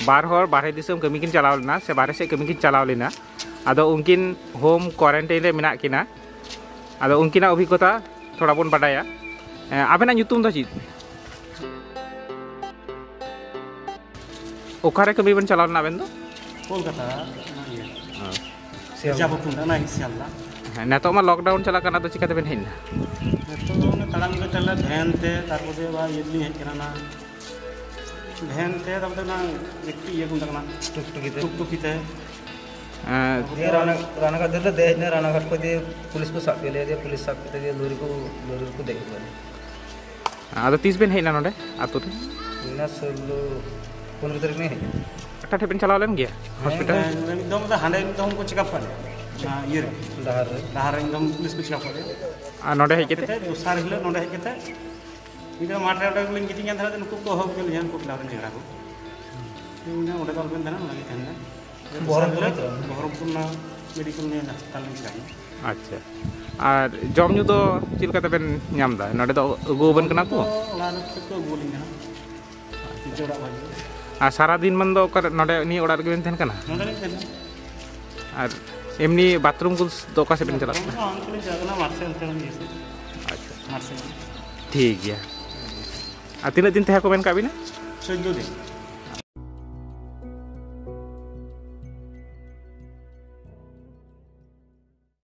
बार हर बारहे दिसम कमी किन चलाव लेना से बारहे से कमी किन चलाव लेना आदो उनकिन होम क्वारंटाइन रे मेना किना आदो उनकिना अभिज्ञता थोड़ा बन बाडाया आबेना ᱧᱩᱛᱩᱢ ᱫᱚ ᱪᱮᱫ ओकारे कमी बन चलाव लेना आबेन दो कोलकाता सियालदा ना सियालदा नेतो मा लॉकडाउन चला करना तो चिकाते बेन हेना नेतो ने तड़ाम के चला ध्यान ते तारपरे बा यदि हे करना ध्यान ते तब ना व्यक्ति ये गुंडा करना टुकटुकीते राना का दिल दे ने राना घाट को दे पुलिस को साफ ले दे पुलिस साफ दे लोरी को देख ले आदो 30 बेन हेना नोडे आतो रे ना सोलो कोन भीतर में है अट्टा ठेपन चलाव लेन गया हॉस्पिटल एकदम दा हांडे एकदम को चेकअप कर ना ये दहार एकदम पुलिस को चेकअप करे आ नोडे हे केते दोसार हिलो नोडे हे केते इधर माटरे ओडे लिंग गिटिंग था नुकु को हो के लियान को लावन झगड़ा को इना ओडे तल बेन ना लगी थाना बहरमपुर ना मेडिकल ने अस्पताल में जाई अच्छा और जम न्यू दो चिल कते बेन नाम दा नोडे दो अगुबन कना को ओला को गोलिंग ना जोड़ा भाई आ सारा दिन मन दो कर नोडे नि ओडा रे बेन थेन कना नोडे ने थेन और एमनी बाथरूम को दो का से बेन चला हां अंकल जगना मारसे अंकल ने अच्छा मारसे ठीक गया आ तीन दिन तहे को बेन का बिना 14 दिन